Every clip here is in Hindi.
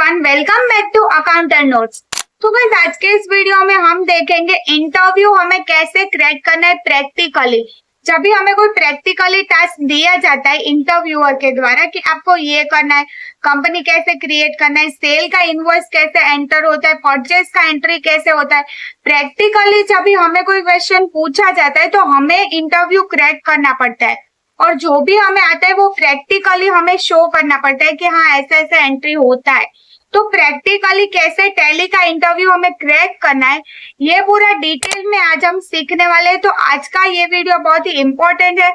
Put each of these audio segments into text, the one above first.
Everyone, welcome back to accountant notes. तो गाइस, आज के इस वीडियो में हम देखेंगे इंटरव्यू हमें कैसे क्रैक करना है प्रैक्टिकली। जब भी हमें कोई प्रैक्टिकली टास्क दिया जाता है इंटरव्यूअर के द्वारा कि आपको ये करना है, कंपनी कैसे क्रिएट करना है, सेल का इनवॉइस कैसे एंटर होता है, परचेज का एंट्री कैसे होता है, प्रैक्टिकली जब भी हमें कोई क्वेश्चन पूछा जाता है तो हमें इंटरव्यू क्रैक करना पड़ता है। और जो भी हमें आता है वो प्रैक्टिकली हमें शो करना पड़ता है कि हाँ ऐसा ऐसा एंट्री होता है। तो प्रैक्टिकली कैसे टैली का इंटरव्यू हमें क्रैक करना है, ये पूरा डिटेल में आज हम सीखने वाले हैं। तो आज का ये वीडियो बहुत ही इंपॉर्टेंट है।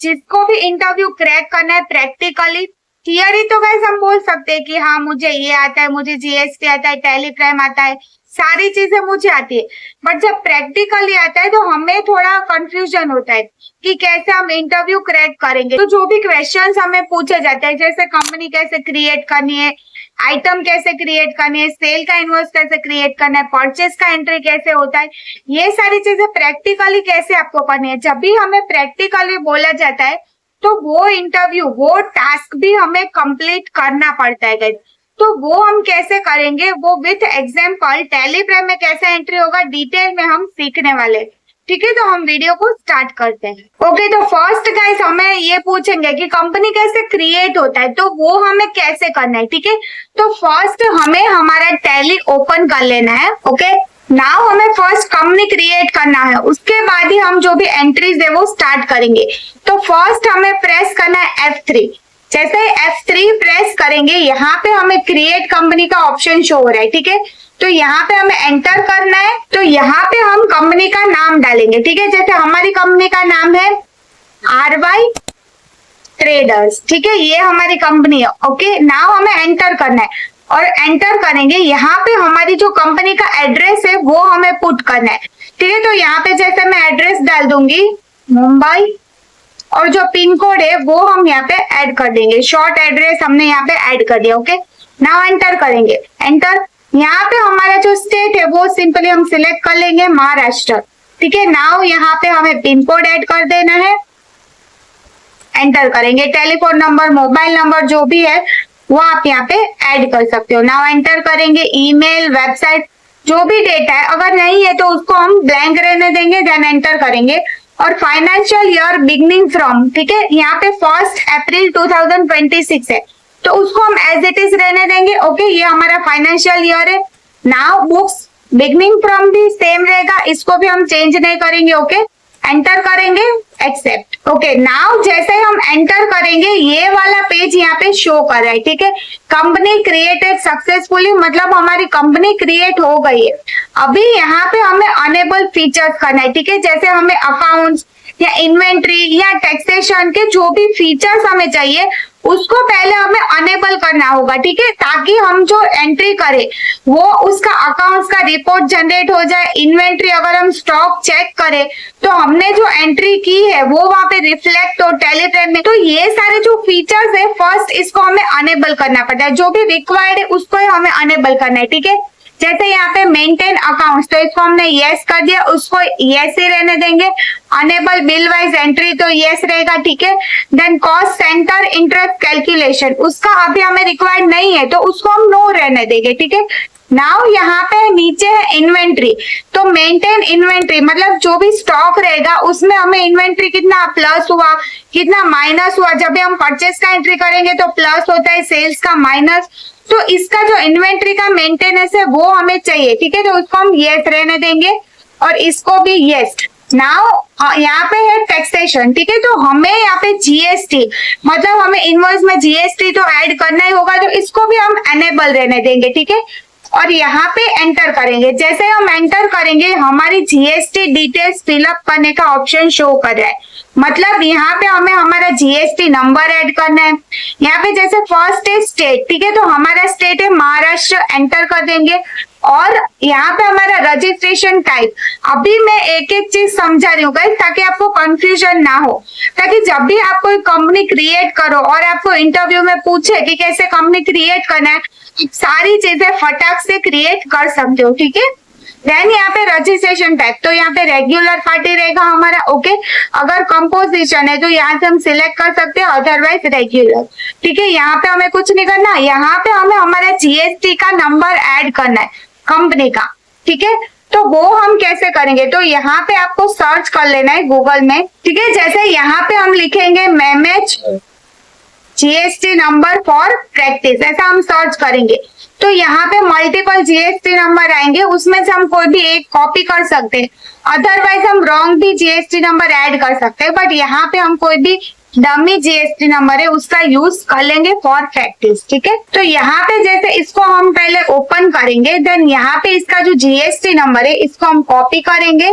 जिसको भी इंटरव्यू क्रैक करना है प्रैक्टिकली, थियरी तो गाइस हम बोल सकते हैं कि हाँ मुझे ये आता है, मुझे जीएसटी आता है, टैली प्राइम आता है, सारी चीजें मुझे आती है। बट जब प्रैक्टिकली आता है तो हमें थोड़ा कंफ्यूजन होता है कि कैसे हम इंटरव्यू क्रैक करेंगे। तो जो भी क्वेश्चंस हमें पूछे जाते हैं, जैसे कंपनी कैसे क्रिएट करनी है, आइटम कैसे क्रिएट करनी है, सेल का इनवॉइस कैसे क्रिएट करना है, परचेज का एंट्री कैसे होता है, ये सारी चीजें प्रैक्टिकली कैसे आपको करनी है। जब भी हमें प्रैक्टिकली बोला जाता है तो वो इंटरव्यू, वो टास्क भी हमें कंप्लीट करना पड़ता है गाइस। तो वो हम कैसे करेंगे, वो विथ एग्जांपल टैली प्राइम में कैसे एंट्री होगा, डिटेल में हम सीखने वाले। ठीक है, तो हम वीडियो को स्टार्ट करते हैं। ओके, तो फर्स्ट गाइस हमें ये पूछेंगे कि कंपनी कैसे क्रिएट होता है, तो वो हमें कैसे करना है। ठीक है, तो फर्स्ट हमें हमारा टैली ओपन कर लेना है। ओके, नाउ हमें फर्स्ट कंपनी क्रिएट करना है, उसके बाद ही हम जो भी एंट्रीज है वो स्टार्ट करेंगे। तो फर्स्ट हमें प्रेस करना है F3। जैसे F3 प्रेस करेंगे, यहाँ पे हमें क्रिएट कंपनी का ऑप्शन शो हो रहा है। ठीक है, तो यहाँ पे हमें एंटर करना है। तो यहाँ पे हम कंपनी का नाम डालेंगे। ठीक है, जैसे हमारी कंपनी का नाम है RY ट्रेडर्स। ठीक है, ये हमारी कंपनी है। ओके, नाउ हमें एंटर करना है और एंटर करेंगे। यहाँ पे हमारी जो कंपनी का एड्रेस है वो हमें पुट करना है। ठीक है, तो यहाँ पे जैसे मैं एड्रेस डाल दूंगी मुंबई, और जो पिन कोड है वो हम यहाँ पे ऐड कर देंगे। शॉर्ट एड्रेस हमने यहाँ पे ऐड कर दिया। ओके, नाउ एंटर करेंगे। एंटर, यहाँ पे हमारा जो स्टेट है वो सिंपली हम सिलेक्ट कर लेंगे महाराष्ट्र। ठीक है, नाउ यहाँ पे हमें पिन कोड ऐड कर देना है। एंटर करेंगे। टेलीफोन नंबर, मोबाइल नंबर जो भी है वो आप यहाँ पे ऐड कर सकते हो। नाउ एंटर करेंगे। ईमेल, वेबसाइट, जो भी डेटा है, अगर नहीं है तो उसको हम ब्लैंक रहने देंगे। देन एंटर करेंगे। और फाइनेंशियल ईयर बिगनिंग फ्रॉम, ठीक है, यहाँ पे 1 अप्रैल 2026 है तो उसको हम एज इट इज रहने देंगे। ओके, ये हमारा फाइनेंशियल ईयर है। नाउ बुक्स बिगनिंग फ्रॉम भी सेम रहेगा, इसको भी हम चेंज नहीं करेंगे। ओके, एंटर करेंगे, एक्सेप्ट। ओके, नाउ जैसे हम एंटर करेंगे ये वाला पेज यहाँ पे शो कर रहा है। ठीक है, कंपनी क्रिएटेड सक्सेसफुली, मतलब हमारी कंपनी क्रिएट हो गई है। अभी यहाँ पे हमें अनेबल फीचर्स करना है। ठीक है, जैसे हमें अकाउंट्स या इन्वेंट्री या टैक्सेशन के जो भी फीचर्स हमें चाहिए उसको पहले हमें अनेबल करना होगा। ठीक है, ताकि हम जो एंट्री करें वो उसका अकाउंट्स का रिपोर्ट जनरेट हो जाए। इन्वेंट्री अगर हम स्टॉक चेक करें तो हमने जो एंट्री की है वो वहां पे रिफ्लेक्ट हो टैली प्राइम में। तो ये सारे जो फीचर्स है फर्स्ट इसको हमें अनेबल करना पड़ता है। जो भी रिक्वायर्ड है उसको ही हमें अनेबल करना है। ठीक है, जैसे यहाँ पे मेंटेन अकाउंट्स, तो इसको हमने यस कर दिया, उसको यस ही रहने देंगे। अनेबल बिल वाइज एंट्री, तो यस रहेगा। ठीक है, then cost centre interest calculation, उसका अभी हमें रिक्वायर्ड नहीं है तो उसको हम नो रहने देंगे। ठीक है, नाउ यहाँ पे नीचे है इन्वेंट्री, तो मेंटेन इन्वेंट्री, मतलब जो भी स्टॉक रहेगा उसमें हमें इन्वेंट्री कितना प्लस हुआ, कितना माइनस हुआ। जब भी हम परचेज का एंट्री करेंगे तो प्लस होता है, सेल्स का माइनस। तो इसका जो इन्वेंट्री का मेंटेनेंस है वो हमें चाहिए। ठीक है, तो उसको हम यस रहने देंगे और इसको भी यस। नाउ यहाँ पे है टैक्सेशन। ठीक है, तो हमें यहाँ पे जीएसटी, मतलब हमें इनवॉइस में जीएसटी तो ऐड करना ही होगा, तो इसको भी हम एनेबल रहने देंगे। ठीक है, और यहाँ पे एंटर करेंगे। जैसे हम एंटर करेंगे हमारी जीएसटी डिटेल्स फिलअप करने का ऑप्शन शो कर रहा है, मतलब यहाँ पे हमें हमारा जीएसटी नंबर ऐड करना है। यहाँ पे जैसे फर्स्ट है स्टेट, ठीक है, तो हमारा स्टेट है महाराष्ट्र, एंटर कर देंगे। और यहाँ पे हमारा रजिस्ट्रेशन टाइप, अभी मैं एक एक चीज समझा रही हूँ गाइस ताकि आपको कंफ्यूजन ना हो, ताकि जब भी आप कोई कंपनी क्रिएट करो और आपको इंटरव्यू में पूछे कि कैसे कंपनी क्रिएट करना है, सारी चीजें फटाक से क्रिएट कर सकते हो। ठीक है, देन यहाँ पे रजिस्ट्रेशन टाइप, तो यहाँ पे रेगुलर पार्टी रहेगा हमारा। ओके, अगर कंपोजिशन है तो यहाँ से हम सिलेक्ट कर सकते हैं, अदरवाइज रेगुलर। ठीक है, यहाँ पे हमें कुछ नहीं करना, यहाँ पे हमें हमारा जीएसटी का नंबर ऐड करना है कंपनी का। ठीक है, तो वो हम कैसे करेंगे, तो यहाँ पे आपको सर्च कर लेना है गूगल में। ठीक है, जैसे यहाँ पे हम लिखेंगे manage GST number for practice, ऐसा हम सर्च करेंगे तो यहाँ पे मल्टीपल जीएसटी नंबर आएंगे, उसमें से हम कोई भी एक कॉपी कर सकते हैं, अदरवाइज हम रॉन्ग भी जीएसटी नंबर ऐड कर सकते हैं, बट यहाँ पे हम कोई भी डमी जीएसटी नंबर है उसका यूज कर लेंगे फॉर प्रैक्टिस। ठीक है, तो यहाँ पे जैसे इसको हम पहले ओपन करेंगे, देन यहाँ पे इसका जो जीएसटी नंबर है इसको हम कॉपी करेंगे,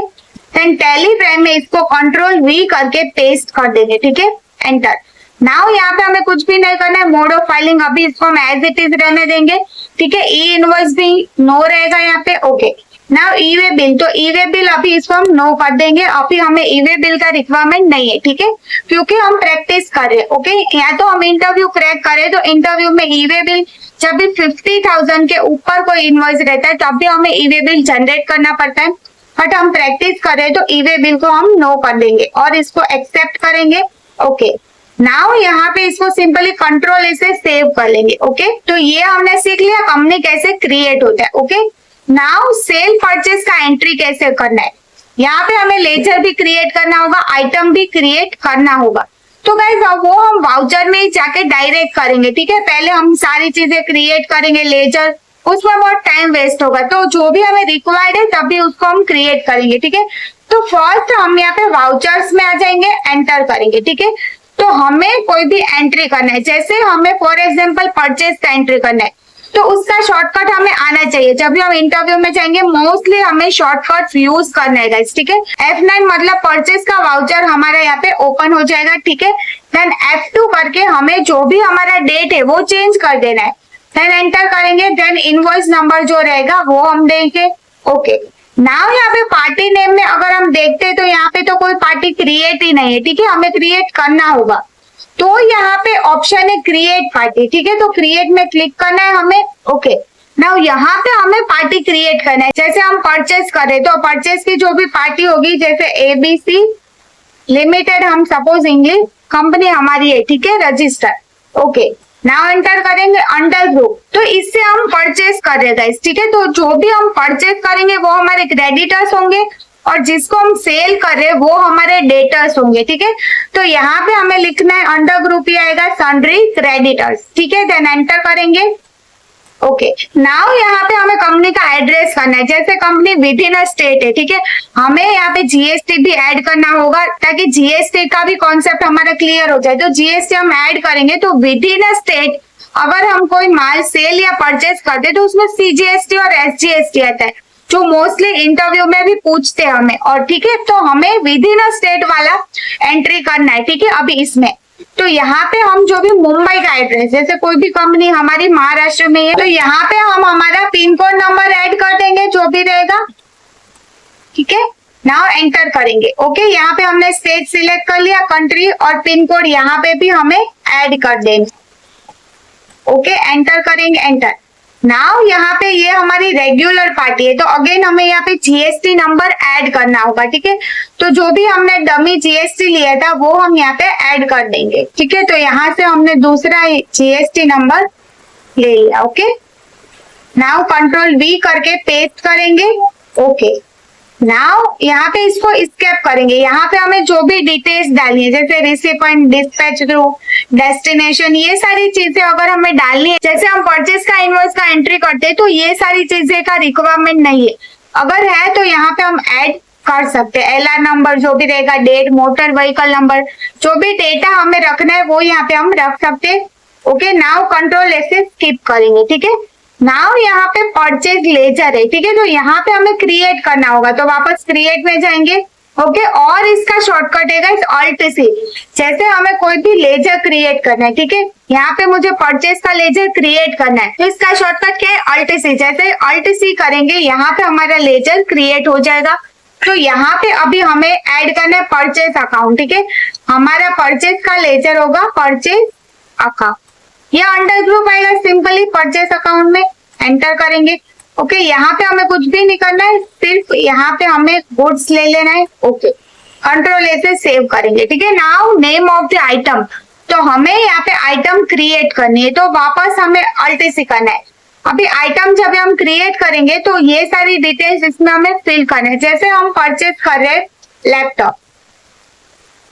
देन टेलीग्राम में इसको कंट्रोल-V करके पेस्ट कर देंगे। ठीक है, एंटर। नाउ यहाँ पे हमें कुछ भी नहीं करना है, मोड ऑफ फाइलिंग अभी इसको हम एज इट इज रहने देंगे। ठीक है, ई इनवॉइस भी नो रहेगा यहाँ पे। ओके, नाउ ई वे बिल, तो ई वे बिल अभी इसको हम नो कर देंगे, अभी हमें ई वे बिल का रिक्वायरमेंट नहीं है। ठीक है, क्योंकि हम प्रैक्टिस कर रहे हैं। ओके, या तो हम इंटरव्यू क्रैक करें तो इंटरव्यू में ई वे बिल जब भी 50,000 के ऊपर कोई इनवॉइस रहता है तब भी हमें ई वे बिल जनरेट करना पड़ता है, बट हम प्रैक्टिस कर रहे हैं तो ई वे बिल को हम नो कर देंगे और इसको एक्सेप्ट करेंगे। ओके, नाउ यहाँ पे इसको सिंपली कंट्रोल से सेव कर लेंगे। ओके, तो ये हमने सीख लिया कंपनी कैसे क्रिएट होता है। ओके, नाउ सेल परचेस का एंट्री कैसे करना है, यहाँ पे हमें लेजर भी क्रिएट करना होगा, आइटम भी क्रिएट करना होगा। तो गाइस वो हम वाउचर में ही जाके डायरेक्ट करेंगे। ठीक है, पहले हम सारी चीजें क्रिएट करेंगे लेजर, उसमें बहुत टाइम वेस्ट होगा, तो जो भी हमें रिक्वायर्ड है तभी उसको हम क्रिएट करेंगे। ठीक है, तो फर्स्ट हम यहाँ पे वाउचर्स में आ जाएंगे, एंटर करेंगे। ठीक है, तो हमें कोई भी एंट्री करना है, जैसे हमें फॉर एग्जांपल परचेस का एंट्री करना है तो उसका शॉर्टकट हमें आना चाहिए। जब भी हम इंटरव्यू में जाएंगे मोस्टली हमें शॉर्टकट यूज करना है गाइस। ठीक है, F9 मतलब परचेस का वाउचर हमारा यहाँ पे ओपन हो जाएगा। ठीक है, देन F2 करके हमें जो भी हमारा डेट है वो चेंज कर देना है, देन एंटर करेंगे, देन इनवॉइस नंबर जो रहेगा वो हम देंगे। ओके, नाउ यहाँ पे पार्टी नेम में अगर हम देखते हैं तो यहाँ पे तो कोई पार्टी क्रिएट ही नहीं है। ठीक है, हमें क्रिएट करना होगा, तो यहाँ पे ऑप्शन है क्रिएट पार्टी। ठीक है, तो क्रिएट में क्लिक करना है हमें। ओके, नाउ यहाँ पे हमें पार्टी क्रिएट करना है, जैसे हम परचेस करें तो परचेस की जो भी पार्टी होगी, जैसे ABC लिमिटेड हम सपोज इंग्लिश कंपनी हमारी है। ठीक है, रजिस्टर। ओके, नाउ एंटर करेंगे अंडर ग्रुप, तो इससे हम परचेस कर रहे हैं। ठीक है, तो जो भी हम परचेस करेंगे वो हमारे क्रेडिटर्स होंगे और जिसको हम सेल कर रहे हैं वो हमारे डेटर्स होंगे। ठीक है, तो यहाँ पे हमें लिखना है अंडर ग्रुप ही आएगा सन्ड्री क्रेडिटर्स। ठीक है, देन एंटर करेंगे। ओके, नाउ यहाँ पे हमें कंपनी का एड्रेस करना है, जैसे company with in a state है। ठीक है, हमें यहाँ पे जीएसटी भी ऐड करना होगा ताकि जीएसटी का भी कॉन्सेप्ट हमारा क्लियर हो जाए। तो जीएसटी हम ऐड करेंगे तो विद इन अ स्टेट अगर हम कोई माल सेल या परचेस करते तो उसमें सीजीएसटी और एसजीएसटी आता है, जो मोस्टली इंटरव्यू में भी पूछते हैं हमें। और ठीक है, तो हमें विद इन अ स्टेट वाला एंट्री करना है। ठीक है, अभी इसमें तो यहाँ पे हम जो भी मुंबई का एड्रेस, जैसे कोई भी कंपनी हमारी महाराष्ट्र में है तो यहाँ पे हम हमारा पिन कोड नंबर ऐड कर देंगे जो भी रहेगा। ठीक है, नाउ एंटर करेंगे। ओके, यहाँ पे हमने स्टेट सिलेक्ट कर लिया, कंट्री और पिन कोड यहाँ पे भी हमें ऐड कर देंगे। ओके, एंटर करेंगे, एंटर। नाउ यहाँ पे ये हमारी रेगुलर पार्टी है तो अगेन हमें यहाँ पे जीएसटी नंबर ऐड करना होगा। ठीक है, तो जो भी हमने डमी जीएसटी लिया था वो हम यहाँ पे ऐड कर देंगे। ठीक है, तो यहाँ से हमने दूसरा जीएसटी नंबर ले लिया। ओके, नाउ कंट्रोल-V करके पेस्ट करेंगे। ओके, नाउ यहाँ पे इसको स्केप करेंगे, यहाँ पे हमें जो भी डिटेल्स डालनी है जैसे रिसिपेंट, डिस्पैच ग्रुप, डेस्टिनेशन, ये सारी चीजें अगर हमें डालनी है, जैसे हम परचेस का इनवॉइस का एंट्री करते हैं तो ये सारी चीजें का रिक्वायरमेंट नहीं है, अगर है तो यहाँ पे हम ऐड कर सकते हैं। एलआर नंबर जो भी रहेगा, डेट, मोटर व्हीकल नंबर, जो भी डेटा हमें रखना है वो यहाँ पे हम रख सकते हैं। ओके, नाउ कंट्रोल से स्किप करेंगे। ठीक है, नाउ यहाँ पे परचेज लेजर है। ठीक है, तो यहाँ पे हमें क्रिएट करना होगा तो वापस क्रिएट में जाएंगे। ओके, और इसका शॉर्टकट है गाइस ऑल्ट सी, जैसे हमें कोई भी लेजर क्रिएट करना है। ठीक है, यहाँ पे मुझे परचेज का लेजर क्रिएट करना है तो इसका शॉर्टकट क्या है, ऑल्ट सी। जैसे ऑल्ट सी करेंगे यहाँ पे हमारा लेजर क्रिएट हो जाएगा। तो यहाँ पे अभी हमें ऐड करना है परचेज अकाउंट। ठीक है, हमारा परचेज का लेजर होगा परचेज अकाउंट, या अंडर ग्रुप आएगा सिंपली परचेस अकाउंट में, एंटर करेंगे। ओके यहाँ पे हमें कुछ भी नहीं करना है, सिर्फ यहाँ पे हमें गुड्स ले लेना है। ओके कंट्रोल ए से सेव करेंगे, ठीक है। Now name of the item, तो हमें यहाँ पे आइटम क्रिएट करनी है, तो वापस हमें अल्ट सी करना है। अभी आइटम जब हम क्रिएट करेंगे तो ये सारी डिटेल्स इसमें हमें फिल करना है। जैसे हम परचेज कर रहे हैं लैपटॉप,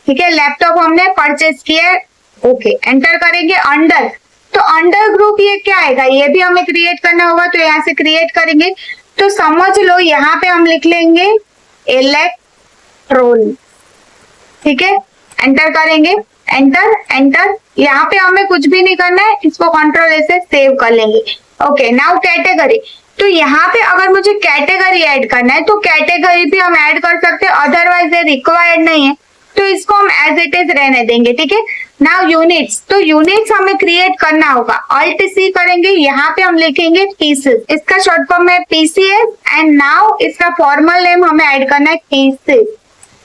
ठीक है, लैपटॉप हमने परचेज किया है। ओके एंटर करेंगे अंडर, तो अंडर ग्रुप ये क्या आएगा, ये भी हमें क्रिएट करना होगा, तो यहाँ से क्रिएट करेंगे। तो समझ लो यहाँ पे हम लिख लेंगे इलेक्ट्रॉनिक, ठीक है, एंटर करेंगे, एंटर एंटर। यहाँ पे हमें कुछ भी नहीं करना है, इसको कंट्रोल ए से सेव कर लेंगे। ओके नाउ कैटेगरी, तो यहाँ पे अगर मुझे कैटेगरी ऐड करना है तो कैटेगरी भी हम ऐड कर सकते हैं, अदरवाइज ये रिक्वायर्ड नहीं है, तो इसको हम एज इट इज रहने देंगे, ठीक है। नाउ यूनिट्स, तो यूनिट्स हमें क्रिएट करना होगा, अल्ट सी करेंगे, यहाँ पे हम लिखेंगे पीसेस, इसका शॉर्ट फॉर्म है पीसीएस, एंड नाउ इसका फॉर्मल नेम हमें ऐड करना है पीसेस,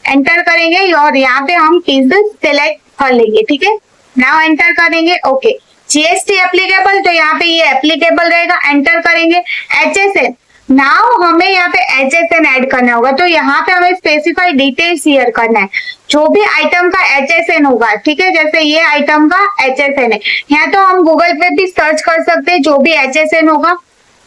एंटर करेंगे और यहाँ पे हम पीसेस सिलेक्ट कर लेंगे, ठीक है। नाउ एंटर करेंगे। ओके जीएसटी एप्लीकेबल, तो यहाँ पे ये एप्लीकेबल रहेगा, एंटर करेंगे। एचएसएन, नाउ हमें यहाँ पे एचएसएन ऐड करना होगा, तो यहाँ पे हमें स्पेसिफाई डिटेल्स शेयर करना है, जो भी आइटम का एचएसएन होगा, ठीक है। जैसे ये आइटम का एचएसएन है, यहाँ तो हम गूगल पे भी सर्च कर सकते हैं जो भी एचएसएन होगा,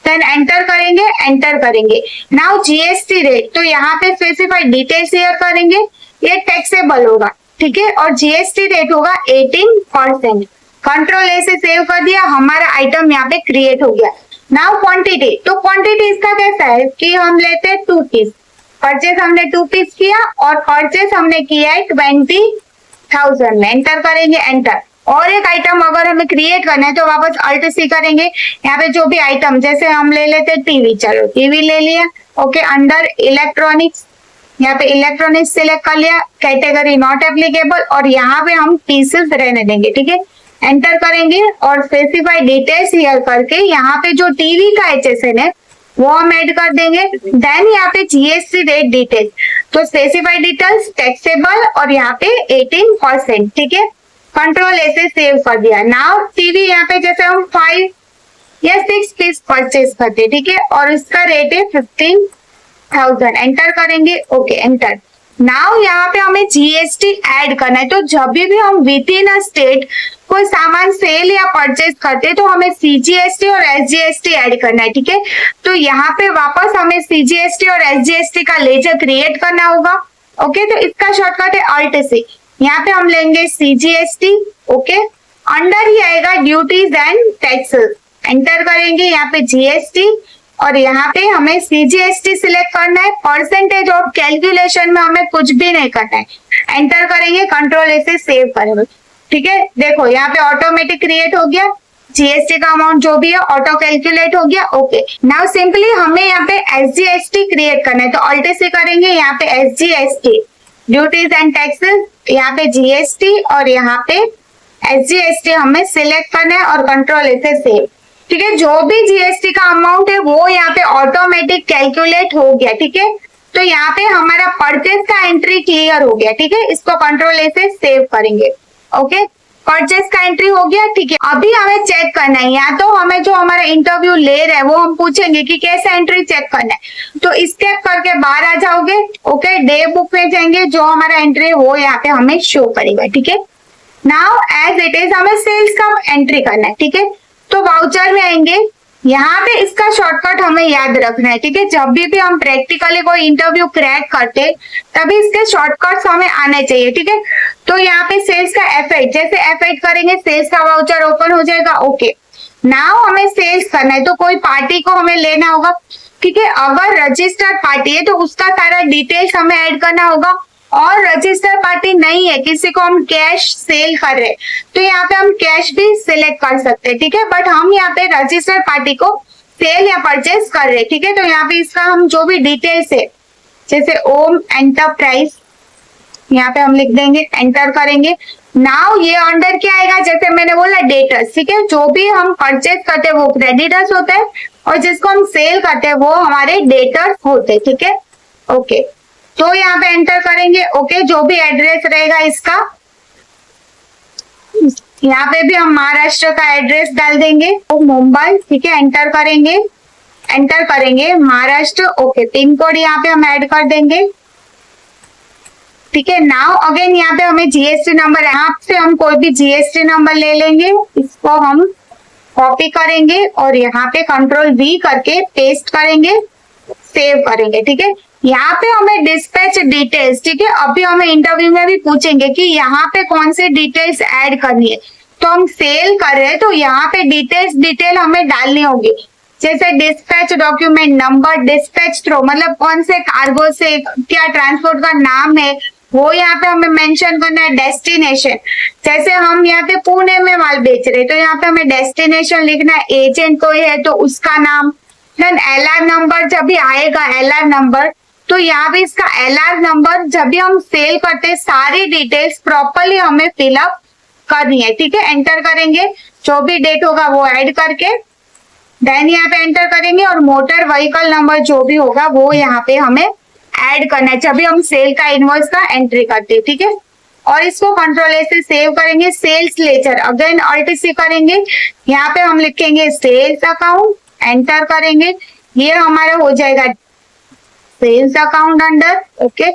देन एंटर करेंगे, एंटर करेंगे। नाउ जीएसटी रेट, तो यहाँ पे स्पेसिफाई डिटेल्स शेयर करेंगे, ये टैक्सेबल होगा, ठीक है, और जीएसटी रेट होगा 18%। कंट्रोल ए से सेव कर दिया, हमारा आइटम यहाँ पे क्रिएट हो गया। नाउ क्वांटिटी, तो क्वांटिटी इसका कैसा है कि हम लेते हैं 2 पीस, परचेस हमने 2 पीस किया और परचेस हमने किया है 20,000 में, एंटर करेंगे, एंटर। और एक आइटम अगर हमें क्रिएट करना है तो वापस अल्ट सी करेंगे, यहाँ पे जो भी आइटम, जैसे हम ले लेते हैं टीवी, चलो टीवी ले लिया। ओके अंडर इलेक्ट्रॉनिक्स, यहाँ पे इलेक्ट्रॉनिक्स सिलेक्ट कर लिया, कैटेगरी नॉट एप्लीकेबल, और यहाँ पे हम पीसेस रहने देंगे, ठीक है, एंटर करेंगे और स्पेसिफाई डिटेल्स हियर करके यहाँ पे जो टीवी का एचएसएन है वो हम ऐड कर देंगे। देन यहाँ पे जीएसटी रेट डिटेल्स, तो स्पेसिफाई डिटेल्स टैक्सेबल और यहाँ पे 18%, ठीक है। कंट्रोल ए से सेव कर दिया। नाउ टीवी यहाँ पे जैसे हम 5 या 6 पीस परचेज करते, ठीक है, और इसका रेट है 15,000, एंटर करेंगे। Okay enter. नाउ यहाँ पे हमें जीएसटी ऐड करना है, तो जब भी हम विद इन अ स्टेट कोई सामान सेल या परचेज करते हैं तो हमें सीजीएसटी और एसजीएसटी ऐड करना है, ठीक है। तो यहाँ पे वापस हमें सीजीएसटी और एसजीएसटी का लेजर क्रिएट करना होगा। ओके तो इसका शॉर्टकट है अल्ट सी, यहाँ पे हम लेंगे सीजीएसटी। ओके अंडर ही आएगा ड्यूटीज एंड टैक्सेस, एंटर करेंगे, यहाँ पे जीएसटी और यहाँ पे हमें सीजीएसटी सिलेक्ट करना है। परसेंटेज ऑफ कैलकुलेशन में हमें कुछ भी नहीं करना है, एंटर करेंगे, कंट्रोल ए से सेव करेंगे, ठीक है। देखो यहाँ पे ऑटोमेटिक क्रिएट हो गया, जीएसटी का अमाउंट जो भी है ऑटो कैलकुलेट हो गया। ओके नाउ सिंपली हमें यहाँ पे एसजीएसटी क्रिएट करना है, तो अल्ट से करेंगे, यहाँ पे एसजीएसटी ड्यूटीज एंड टैक्सेस, यहाँ पे जीएसटी और यहाँ पे एसजीएसटी हमें सिलेक्ट करना है और कंट्रोल ए से सेव, ठीक है। जो भी जीएसटी का अमाउंट है वो यहाँ पे ऑटोमेटिक कैलकुलेट हो गया, ठीक है। तो यहाँ पे हमारा परचेज का एंट्री क्लियर हो गया, ठीक है। इसको कंट्रोल ए से सेव करेंगे। ओके परचेज का एंट्री हो गया, ठीक है। अभी हमें चेक करना है, या तो हमें जो हमारा इंटरव्यू ले रहे हैं वो हम पूछेंगे कि कैसे एंट्री चेक करना है, तो स्टेप करके बाहर आ जाओगे। ओके डे बुक में जाएंगे, जो हमारा एंट्री है वो यहाँ पे हमें शो करेगा, ठीक है। नाउ एज इट इज हमें सेल्स का एंट्री करना है, ठीक है। तो वाउचर में आएंगे, यहाँ पे इसका शॉर्टकट हमें याद रखना है, ठीक है। जब भी हम प्रैक्टिकली कोई इंटरव्यू क्रैक करते तभी इसके शॉर्टकट्स हमें आने चाहिए, ठीक है। तो यहाँ पे सेल्स का F8, जैसे F8 करेंगे सेल्स का वाउचर ओपन हो जाएगा। ओके नाउ हमें सेल्स करना है, तो कोई पार्टी को हमें लेना होगा, ठीक है। अगर रजिस्टर्ड पार्टी है तो उसका सारा डिटेल्स हमें ऐड करना होगा, और रजिस्टर्ड पार्टी नहीं है, किसी को हम कैश सेल कर रहे हैं तो यहाँ पे हम कैश भी सिलेक्ट कर सकते हैं, ठीक है। बट हम यहाँ पे रजिस्टर्ड पार्टी को सेल या परचेज कर रहे हैं, ठीक है। तो यहाँ पे इसका हम जो भी डिटेल्स है, जैसे ओम एंटरप्राइज, यहाँ पे हम लिख देंगे, एंटर करेंगे। नाउ ये अंडर क्या आएगा, जैसे मैंने बोला डेटर्स, ठीक है। जो भी हम परचेज करते हैं वो क्रेडिटर्स होते हैं और जिसको हम सेल करते हैं वो हमारे डेटर्स होते हैं, ठीक है। ओके तो यहाँ पे एंटर करेंगे। ओके जो भी एड्रेस रहेगा इसका, यहाँ पे भी हम महाराष्ट्र का एड्रेस डाल देंगे, तो मुंबई, ठीक है, एंटर करेंगे। एंटर करेंगे महाराष्ट्र। ओके, पिन कोड यहाँ पे हम ऐड कर देंगे। ठीक है, नाउ अगेन यहाँ पे हमें जीएसटी नंबर, यहाँ से हम कोई भी जीएसटी नंबर ले लेंगे, इसको हम कॉपी करेंगे और यहाँ पे कंट्रोल वी करके पेस्ट करेंगे, सेव करेंगे। ठीक है, यहाँ पे हमें डिस्पैच डिटेल्स, ठीक है, अभी हमें इंटरव्यू में भी पूछेंगे कि यहाँ पे कौन से डिटेल्स ऐड करनी है। तो हम सेल कर रहे हैं तो यहाँ पे डिटेल हमें डालनी होगी, जैसे dispatch document number, dispatch through मतलब कौन से कार्गो से क्या ट्रांसपोर्ट का नाम है वो यहाँ पे हमें मेंशन करना है। डेस्टिनेशन, जैसे हम यहाँ पे पुणे में माल बेच रहे हैं तो यहाँ पे हमें डेस्टिनेशन लिखना है, एजेंट कोई है तो उसका नाम, देन एलआर नंबर जब भी आएगा एलआर नंबर, तो यहाँ पे इसका एलआर नंबर जब भी हम सेल करते हैं सारी डिटेल्स प्रॉपरली हमें फिलअप करनी है। ठीक है, एंटर करेंगे, जो भी डेट होगा वो ऐड करके देन यहाँ पे एंटर करेंगे और मोटर व्हीकल नंबर जो भी होगा वो यहाँ पे हमें ऐड करना है जब भी हम सेल का इनवॉइस का एंट्री करते हैं। ठीक है, और इसको कंट्रोल ए से सेव करेंगे। सेल्स लेजर अगेन अल्ट-सी करेंगे, यहाँ पे हम लिखेंगे सेल्स अकाउंट, एंटर करेंगे, ये हमारा हो जाएगा सेल्स अकाउंट अंडर। ओके,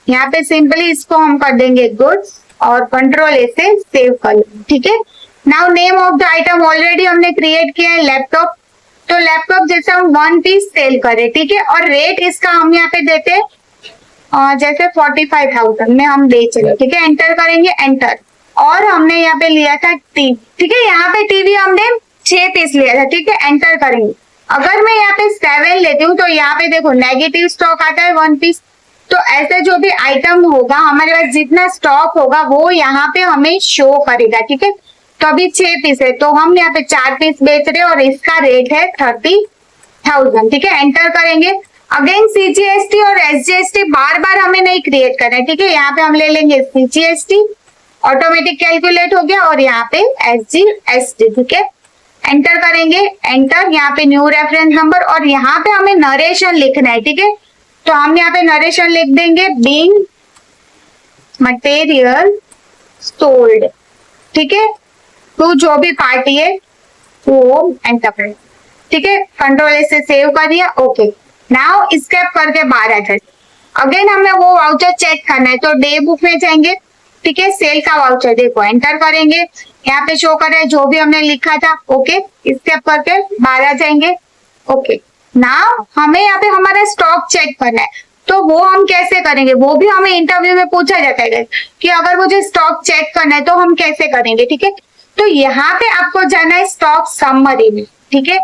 यहाँ पे सिंपली इसको हम कर देंगे गुड्स और कंट्रोल ए से सेव कर लेंगे। ठीक है, now name of the item already हमने क्रिएट किया है लैपटॉप, तो लैपटॉप जैसे हम 1 पीस सेल करें। ठीक है, और रेट इसका हम यहाँ पे देते हैं जैसे 45,000 में हम बेच रहे। ठीक है, एंटर करेंगे, एंटर, और हमने यहाँ पे लिया था टीवी। ठीक है, यहाँ पे टीवी हमने 6 पीस लिया था। ठीक है, एंटर करेंगे। अगर मैं यहाँ पे 7 लेती हूँ तो यहाँ पे देखो नेगेटिव स्टॉक आता है 1 पीस, तो ऐसे जो भी आइटम होगा हमारे पास जितना स्टॉक होगा वो यहाँ पे हमें शो करेगा। ठीक है, तो अभी 6 पीस है तो हम यहाँ पे 4 पीस बेच रहे हैं और इसका रेट है 30,000। ठीक है, एंटर करेंगे। अगेन सीजीएसटी और एसजीएसटी बार बार हमें नहीं क्रिएट करना है। ठीक है, यहाँ पे हम ले लेंगे सीजीएसटी, ऑटोमेटिक कैलकुलेट हो गया, और यहाँ पे एसजीएसटी। ठीक है, एंटर करेंगे, एंटर, यहाँ पे न्यू रेफरेंस नंबर, और यहाँ पे हमें नरेशन लिखना है। ठीक है, तो हम यहाँ पे नरेशन लिख देंगे बीइंग मटेरियल सोल्ड। ठीक है, तो जो भी पार्टी है वो एंटर करें। ठीक है, कंट्रोल ए से सेव कर दिया। ओके, नाउ स्केप करके बाहर आ जाए। अगेन हमें वो वाउचर चेक करना है तो डे बुक में जाएंगे। ठीक है, सेल का वाउचर देखो, एंटर करेंगे, यहाँ पे शो कर रहा है जो भी हमने लिखा था। ओके, स्केप करके बाहर आ जाएंगे। ओके, नाउ हमें यहाँ पे हमारा स्टॉक चेक करना है, तो वो हम कैसे करेंगे, वो भी हमें इंटरव्यू में पूछा जाता है कि अगर मुझे स्टॉक चेक करना है तो हम कैसे करेंगे। ठीक है, तो यहाँ पे आपको जाना है स्टॉक समरी में। ठीक है,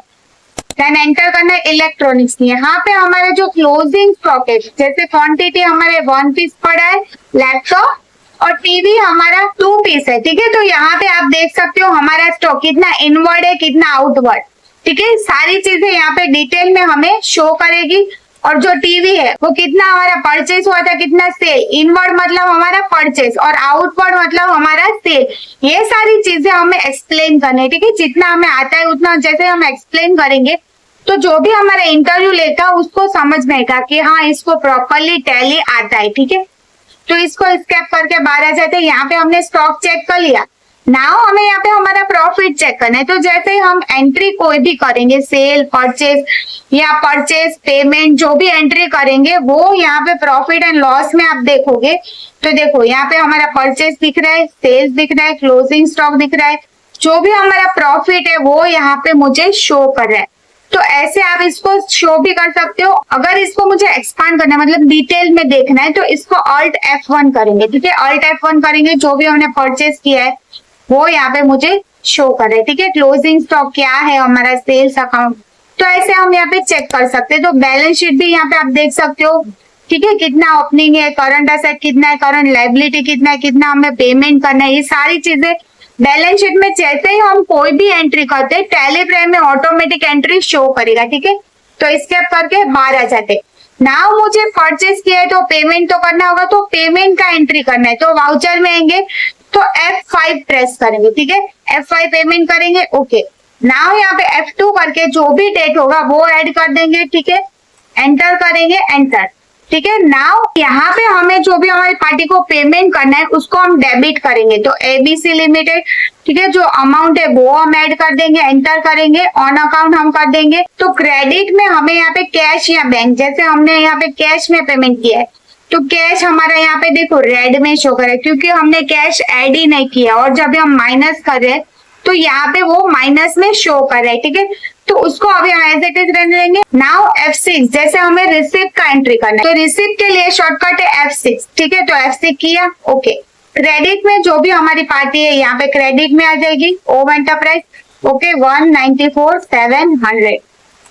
देन एंटर करना है इलेक्ट्रॉनिक्स। यहाँ पे हमारे जो क्लोजिंग स्टॉक है, जैसे क्वांटिटी हमारे 1 पीस पड़ा है लैपटॉप, और टीवी हमारा 2 पीस है। ठीक है, तो यहाँ पे आप देख सकते हो हमारा स्टॉक कितना इनवर्ड है कितना आउटवर्ड। ठीक है, सारी चीजें यहाँ पे डिटेल में हमें शो करेगी, और जो टीवी है वो कितना हमारा परचेज हुआ था, कितना सेल, इनवर्ड मतलब हमारा परचेज और आउटवर्ड मतलब हमारा सेल, ये सारी चीजें हमें एक्सप्लेन करनी है। ठीक है, जितना हमें आता है उतना जैसे हम एक्सप्लेन करेंगे तो जो भी हमारा इंटरव्यू लेता है उसको समझ में आएगा कि हाँ इसको प्रॉपरली टैली आता है। ठीक है, तो इसको स्केप करके बाहर आ जाते हैं। यहाँ पे हमने स्टॉक चेक कर लिया, नाउ हमें यहाँ पे हमारा प्रॉफिट चेक करना है। तो जैसे हम एंट्री कोई भी करेंगे, सेल, परचेज या परचेज पेमेंट जो भी एंट्री करेंगे वो यहाँ पे प्रॉफिट एंड लॉस में आप देखोगे तो देखो यहाँ पे हमारा परचेज दिख रहा है, सेल्स दिख रहा है, क्लोजिंग स्टॉक दिख रहा है, जो भी हमारा प्रॉफिट है वो यहाँ पे मुझे शो कर रहा है। तो ऐसे आप इसको शो भी कर सकते हो। अगर इसको मुझे एक्सपांड करना है मतलब डिटेल में देखना है तो इसको Alt F1 करेंगे। ठीक है, Alt F1 करेंगे, जो भी हमने परचेज किया है वो यहाँ पे मुझे शो करे। ठीक है, क्लोजिंग स्टॉक क्या है हमारा, सेल्स अकाउंट, तो ऐसे हम यहाँ पे चेक कर सकते हैं। तो बैलेंस शीट भी यहाँ पे आप देख सकते हो। ठीक है, कितना ओपनिंग है, करंट असेट कितना है, करंट लायबिलिटी कितना है, कितना हमें पेमेंट करना है, ये सारी चीजें बैलेंस शीट में जैसे ही हम कोई भी एंट्री करते हैं टैली प्राइम में ऑटोमेटिक एंट्री शो करेगा। ठीक है, तो स्केप करके बाहर आ जाते। नाउ मुझे परचेज किया है तो पेमेंट तो करना होगा, तो पेमेंट का एंट्री करना है, तो वाउचर में आएंगे तो F5 प्रेस करेंगे। ठीक है, F5 पेमेंट करेंगे। ओके, नाउ यहाँ पे F2 करके जो भी डेट होगा वो ऐड कर देंगे। ठीक है, एंटर करेंगे, एंटर। ठीक है। नाउ यहाँ पे हमें जो भी हमारी पार्टी को पेमेंट करना है उसको हम डेबिट करेंगे। तो एबीसी लिमिटेड, ठीक है, जो अमाउंट है वो हम ऐड कर देंगे, एंटर करेंगे, ऑन अकाउंट हम कर देंगे। तो क्रेडिट में हमें यहाँ पे कैश या बैंक, जैसे हमने यहाँ पे कैश में पेमेंट किया है तो कैश हमारा यहाँ पे देखो रेड में शो करे क्योंकि हमने कैश ऐड ही नहीं किया, और जब हम माइनस कर रहे हैं तो यहाँ पे वो माइनस में शो कर रहा है। ठीक है, तो उसको अभी हम एज इट इज रहने देंगे। नाउ F6, जैसे हमें रिसिप्ट का एंट्री करना है तो रिसिप्ट के लिए शॉर्टकट है F6। ठीक है, तो F6 किया, ओके। क्रेडिट में जो भी हमारी पार्टी है यहाँ पे क्रेडिट में आ जाएगी ओम एंटरप्राइज, ओके, 194,700।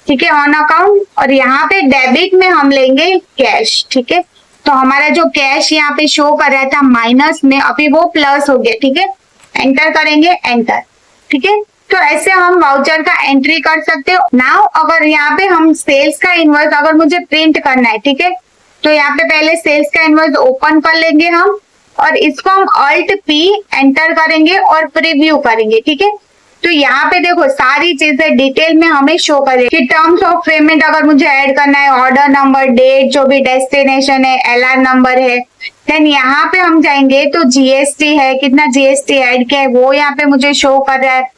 ठीक है, ऑन अकाउंट, और यहाँ पे डेबिट में हम लेंगे कैश। ठीक है, तो हमारा जो कैश यहाँ पे शो कर रहा था माइनस में, अभी वो प्लस हो गया। ठीक है, एंटर करेंगे, एंटर। ठीक है, तो ऐसे हम वाउचर का एंट्री कर सकते हो। नाउ अगर यहाँ पे हम सेल्स का इनवॉइस अगर मुझे प्रिंट करना है, ठीक है, तो यहाँ पे पहले सेल्स का इनवॉइस ओपन कर लेंगे हम, और इसको हम Alt P एंटर करेंगे और प्रीव्यू करेंगे। ठीक है, तो यहाँ पे देखो सारी चीजें डिटेल में हमें शो करें कि टर्म्स ऑफ पेमेंट अगर मुझे ऐड करना है, ऑर्डर नंबर, डेट, जो भी डेस्टिनेशन है, LR नंबर है। देन यहाँ पे हम जाएंगे तो GST है, कितना GST ऐड किया है वो यहाँ पे मुझे शो कर रहा है।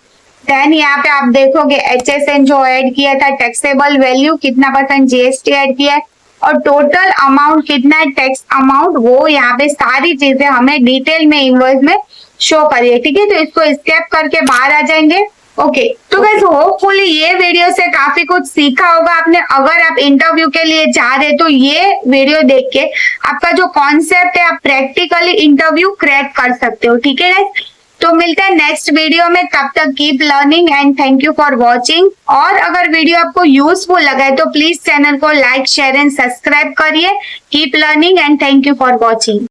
देन यहाँ पे आप देखोगे HSN जो ऐड किया था, टैक्सेबल वैल्यू कितना % GST ऐड किया है, और टोटल अमाउंट कितना है टैक्स अमाउंट, वो यहाँ पे सारी चीजें हमें डिटेल में इनवॉइस में शो करिए। ठीक है, तो इसको स्केप करके बाहर आ जाएंगे। ओके, तो गाइस होपफुली ये वीडियो से काफी कुछ सीखा होगा आपने। अगर आप इंटरव्यू के लिए जा रहे तो ये वीडियो देख के आपका जो कॉन्सेप्ट है आप प्रैक्टिकली इंटरव्यू क्रैक कर सकते हो। ठीक है गाइस, तो मिलते हैं नेक्स्ट वीडियो में, तब तक keep learning and thank you for watching. और अगर वीडियो आपको यूजफुल लगा है तो प्लीज चैनल को लाइक, शेयर एंड सब्सक्राइब करिए। Keep learning and thank you for watching.